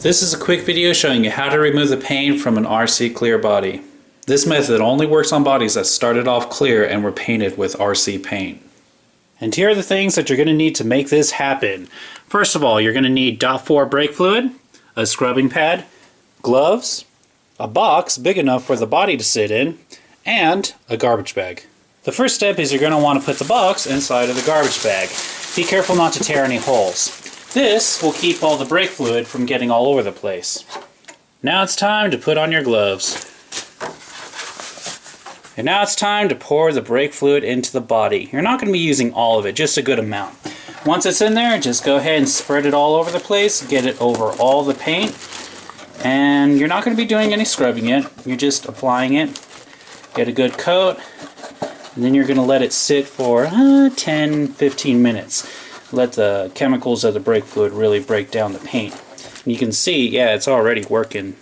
This is a quick video showing you how to remove the paint from an RC clear body. This method only works on bodies that started off clear and were painted with RC paint. And here are the things that you're going to need to make this happen. First of all, you're going to need .4 brake fluid, a scrubbing pad, gloves, a box big enough for the body to sit in, and a garbage bag. The first step is you're going to want to put the box inside of the garbage bag. Be careful not to tear any holes. This will keep all the brake fluid from getting all over the place. Now it's time to put on your gloves. And now it's time to pour the brake fluid into the body. You're not going to be using all of it, just a good amount. Once it's in there, just go ahead and spread it all over the place, get it over all the paint. And you're not going to be doing any scrubbing yet, you're just applying it. Get a good coat, and then you're going to let it sit for 10-15 minutes. Let the chemicals of the brake fluid really break down the paint. And you can see, yeah, it's already working.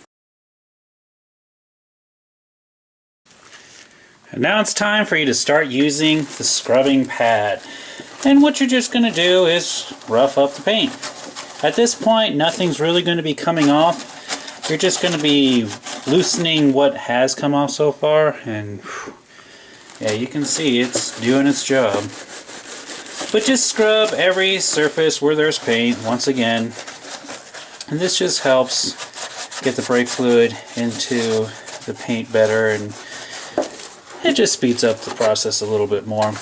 And now it's time for you to start using the scrubbing pad. And what you're just going to do is rough up the paint. At this point, nothing's really going to be coming off. You're just going to be loosening what has come off so far, and yeah, you can see it's doing its job. But just scrub every surface where there's paint once again, and this just helps get the brake fluid into the paint better, and it just speeds up the process a little bit more.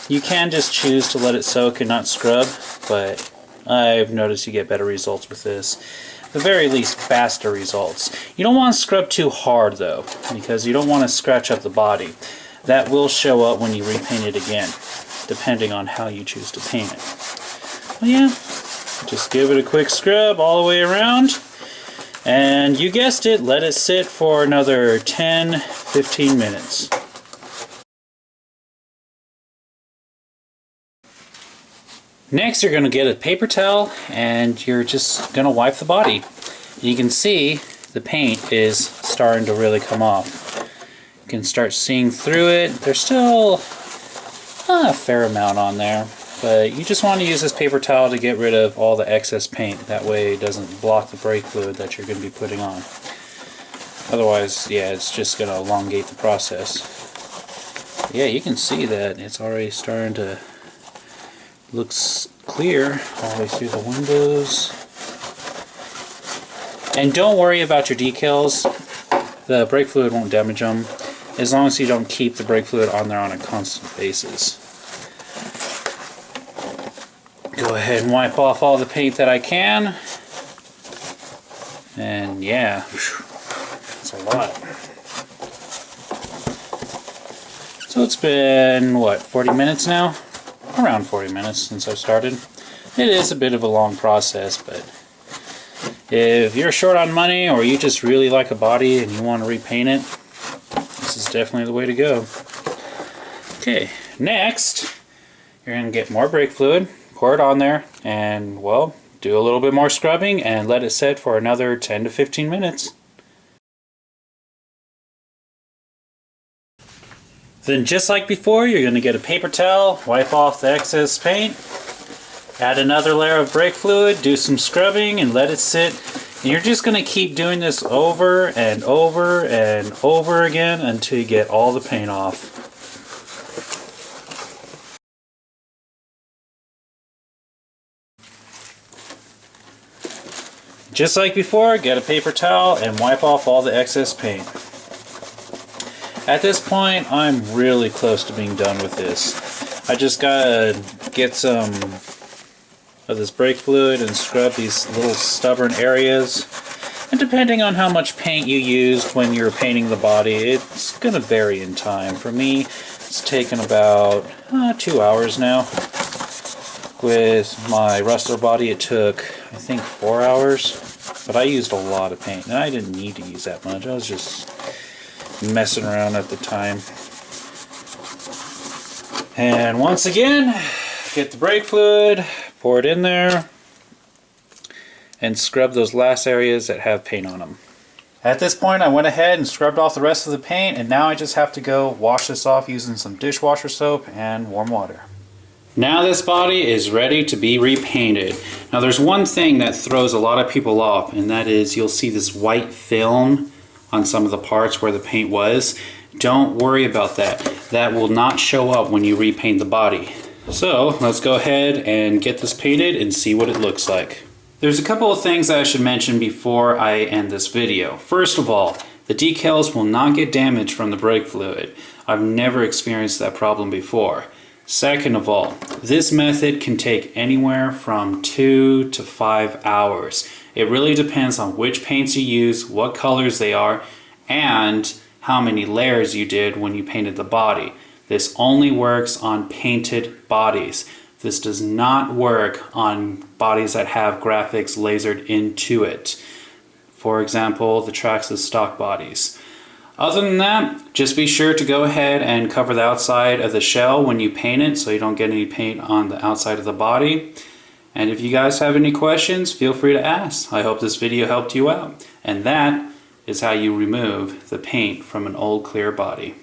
You can just choose to let it soak and not scrub, but I've noticed you get better results with this. At the very least, faster results. You don't want to scrub too hard though, because you don't want to scratch up the body. That will show up when you repaint it again, depending on how you choose to paint it. Well, yeah, just give it a quick scrub all the way around, and you guessed it, let it sit for another 10-15 minutes. Next, you're going to get a paper towel and you're just going to wipe the body. You can see the paint is starting to really come off. You can start seeing through it. There's still a fair amount on there, but you just want to use this paper towel to get rid of all the excess paint. That way it doesn't block the brake fluid that you're going to be putting on. Otherwise, yeah, it's just going to elongate the process. Yeah, you can see that it's already starting to looks clear all the way through the windows. And don't worry about your decals. The brake fluid won't damage them as long as you don't keep the brake fluid on there on a constant basis. Go ahead and wipe off all the paint that I can. And yeah, that's a lot. So it's been, what, 40 minutes now? Around 40 minutes since I started. It is a bit of a long process, but if you're short on money or you just really like a body and you want to repaint it, this is definitely the way to go. Okay, next you're going to get more brake fluid, pour it on there, and well, do a little bit more scrubbing and let it sit for another 10 to 15 minutes. Then just like before, you're going to get a paper towel, wipe off the excess paint, add another layer of brake fluid, do some scrubbing, and let it sit. And you're just going to keep doing this over and over and over again until you get all the paint off. Just like before, get a paper towel and wipe off all the excess paint. At this point, I'm really close to being done with this. I just gotta get some of this brake fluid and scrub these little stubborn areas. And depending on how much paint you used when you're painting the body, it's gonna vary in time. For me, it's taken about 2 hours now. With my Rustler body, it took, I think, 4 hours. But I used a lot of paint, and I didn't need to use that much. I was just messing around at the time. And once again, get the brake fluid, pour it in there, and scrub those last areas that have paint on them. At this point, I went ahead and scrubbed off the rest of the paint, and now I just have to go wash this off using some dishwasher soap and warm water. Now this body is ready to be repainted. Now there's one thing that throws a lot of people off, and that is you'll see this white film on some of the parts where the paint was. Don't worry about that. That will not show up when you repaint the body. So let's go ahead and get this painted and see what it looks like. There's a couple of things that I should mention before I end this video. First of all, the decals will not get damaged from the brake fluid. I've never experienced that problem before. Second of all, this method can take anywhere from 2 to 5 hours. It really depends on which paints you use, what colors they are, and how many layers you did when you painted the body. This only works on painted bodies. This does not work on bodies that have graphics lasered into it. For example, the Traxxas stock bodies. Other than that, just be sure to go ahead and cover the outside of the shell when you paint it so you don't get any paint on the outside of the body. And if you guys have any questions, feel free to ask. I hope this video helped you out. And that is how you remove the paint from an old clear body.